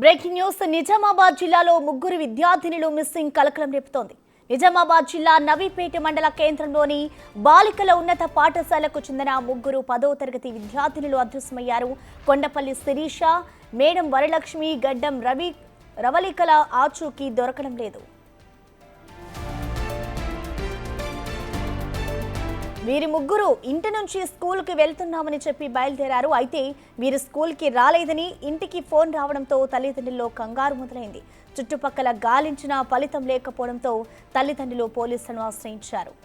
Breaking news Nizamabad జిల్లాలో ముగ్గురు విద్యార్థినులు మిస్సింగ్ కలకలం రేపుతోంది. నిజామాబాద్ జిల్లా నవీపేట మండల కేంద్రంలోని బాలికల ఉన్నత పాఠశాలకు చెందిన ముగ్గురు 10వ తరగతి విద్యార్థినులు అదృశ్యమయ్యారు. కొండపల్లి శిరీష, మేడం వరలక్ష్మి, గడ్డం రవళికల ఆచూకీ దొరకడం లేదు. వీరి ముగ్గురు ఇంటి నుంచి స్కూల్కి వెళ్తున్నామని చెప్పి బయలుదేరారు. అయితే వీరు స్కూల్కి రాలేదని ఇంటికి ఫోన్ రావడంతో తల్లిదండ్రుల్లో కంగారు మొదలైంది. చుట్టుపక్కల గాలించిన ఫలితం లేకపోవడంతో తల్లిదండ్రులు పోలీసులను ఆశ్రయించారు.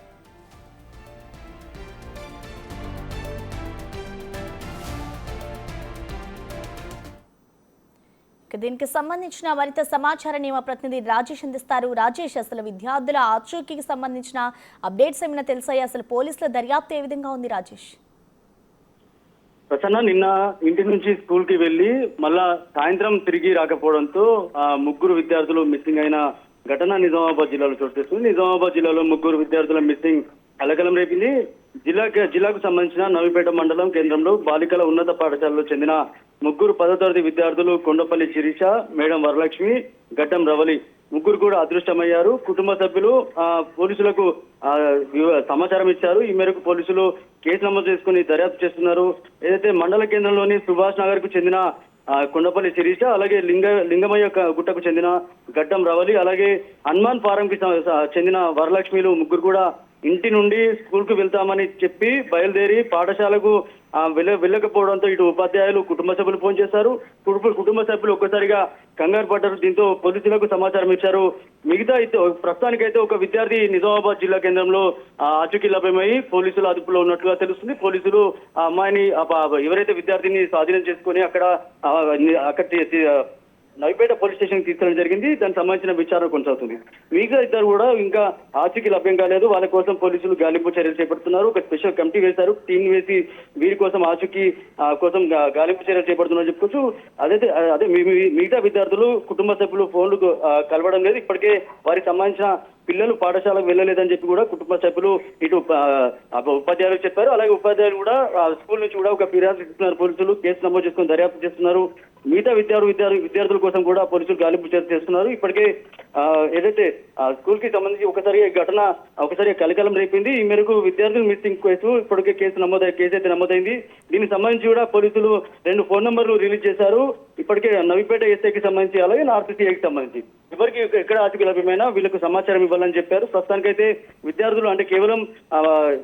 దీనికి సంబంధించిన మరింత సమాచారాన్ని మా ప్రతినిధి రాజేష్ అందిస్తారు. రాజేష్, అసలు విద్యార్థుల ఆచూకీకి సంబంధించిన అప్డేట్స్ ఏమైనా తెలుసాయి? అసలు పోలీసుల దర్యాప్తు ఏ విధంగా ఉంది రాజేష్? ప్రసన్న నిన్న ఇంటి నుంచి స్కూల్ కి వెళ్లి మళ్ళా సాయంత్రం తిరిగి రాకపోవడంతో ముగ్గురు విద్యార్థులు మిస్సింగ్ అయిన ఘటన నిజామాబాద్ జిల్లాలో చోటు చేసుకుంది. నిజామాబాద్ జిల్లాలో ముగ్గురు విద్యార్థుల మిస్సింగ్ కలకలం రేపింది. జిల్లాకు సంబంధించిన నవీపేట మండలం కేంద్రంలో బాలికల ఉన్నత పాఠశాలలో చెందిన ముగ్గురు 10వ తరగతి విద్యార్థులు కొండపల్లి శిరీష, మేడం వరలక్ష్మి, గడ్డం రవళి ముగ్గురు కూడా అదృష్టమయ్యారు. కుటుంబ సభ్యులు పోలీసులకు సమాచారం ఇచ్చారు. ఈ మేరకు పోలీసులు కేసు నమోదు చేసుకుని దర్యాప్తు చేస్తున్నారు. ఏదైతే మండల కేంద్రంలోని సుభాష్ నగర్ కు చెందిన కొండపల్లి శిరీష, అలాగే లింగమయ్య గుట్టకు చెందిన గడ్డం రవలి, అలాగే హనుమాన్ ఫారం కి చెందిన వరలక్ష్మిలు ముగ్గురు కూడా ఇంటి నుండి స్కూల్ కు వెళ్తామని చెప్పి బయలుదేరి పాఠశాలకు వెళ్ళకపోవడంతో ఇటు ఉపాధ్యాయులు, కుటుంబ సభ్యులు ఫోన్ చేశారు. కుటుంబ సభ్యులు ఒక్కసారిగా కంగారు పడ్డారు. దీంతో పోలీసులకు సమాచారం ఇచ్చారు. మిగతా ప్రస్తుతానికైతే ఒక విద్యార్థి నిజామాబాద్ జిల్లా కేంద్రంలో ఆచూకీ లభ్యమై పోలీసులు అదుపులో ఉన్నట్లుగా తెలుస్తుంది. పోలీసులు ఆ అమ్మాయిని ఎవరైతే విద్యార్థిని స్వాధీనం చేసుకుని అక్కడ నవీపేట పోలీస్ స్టేషన్ తీసుకెళ్ళడం జరిగింది. దానికి సంబంధించిన విచారణ కొనసాగుతుంది. మిగతా ఇద్దరు కూడా ఇంకా ఆచూకీ లభ్యం కాలేదు. వాళ్ళ కోసం పోలీసులు గాలింపు చర్యలు చేపడుతున్నారు. ఒక స్పెషల్ కమిటీ వేశారు. టీం వేసి వీరి కోసం ఆచూకీ కోసం గాలింపు చర్యలు చేపడుతున్నారని చెప్పుకోవచ్చు. అదే మిగతా విద్యార్థులు, కుటుంబ సభ్యులు ఫోన్లు కలవడం లేదు. ఇప్పటికే వారికి సంబంధించిన పిల్లలు పాఠశాలకు వెళ్ళలేదని చెప్పి కూడా కుటుంబ సభ్యులు ఇటు ఉపాధ్యాయులు చెప్పారు. అలాగే ఉపాధ్యాయులు కూడా స్కూల్ నుంచి కూడా ఒక ఫిర్యాదు ఇస్తున్నారు. పోలీసులు కేసు నమోదు చేసుకుని దర్యాప్తు చేస్తున్నారు. మిగతా విద్యార్థుల కోసం కూడా పోలీసులు గాలింపు చర్య చేస్తున్నారు. ఇప్పటికే ఏదైతే స్కూల్ కి సంబంధించి ఒకసారి కలకలం రేపింది. ఈ మేరకు విద్యార్థులు మిస్సింగ్ కేసు ఇప్పటికే కేసు అయితే నమోదైంది. దీనికి సంబంధించి కూడా పోలీసులు 2 ఫోన్ నంబర్లు రిలీజ్ చేశారు. ఇప్పటికే నవీపేట ఎస్ఐకి సంబంధించి, అలాగే నార్త్ సిఐకి సంబంధించి ఎవరికి ఎక్కడ ఆచూకీ లభ్యమైనా వీళ్ళకు సమాచారం ఇవ్వాలని చెప్పారు. ప్రస్తుతానికైతే విద్యార్థులు అంటే కేవలం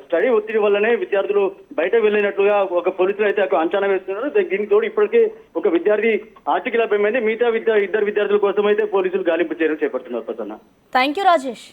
స్టడీ ఒత్తిడి వల్లనే విద్యార్థులు బయట వెళ్ళినట్లుగా ఒక పోలీసులు అయితే అంచనా వేస్తున్నారు. దీనికి తోడు ఇప్పటికే ఒక విద్యార్థి ఆచూకీ లభ్యమైంది. మిగతా ఇద్దరు విద్యార్థుల కోసం అయితే పోలీసులు గాలింపు చర్యలు చేపడుతున్నారు. Thank you Rajesh.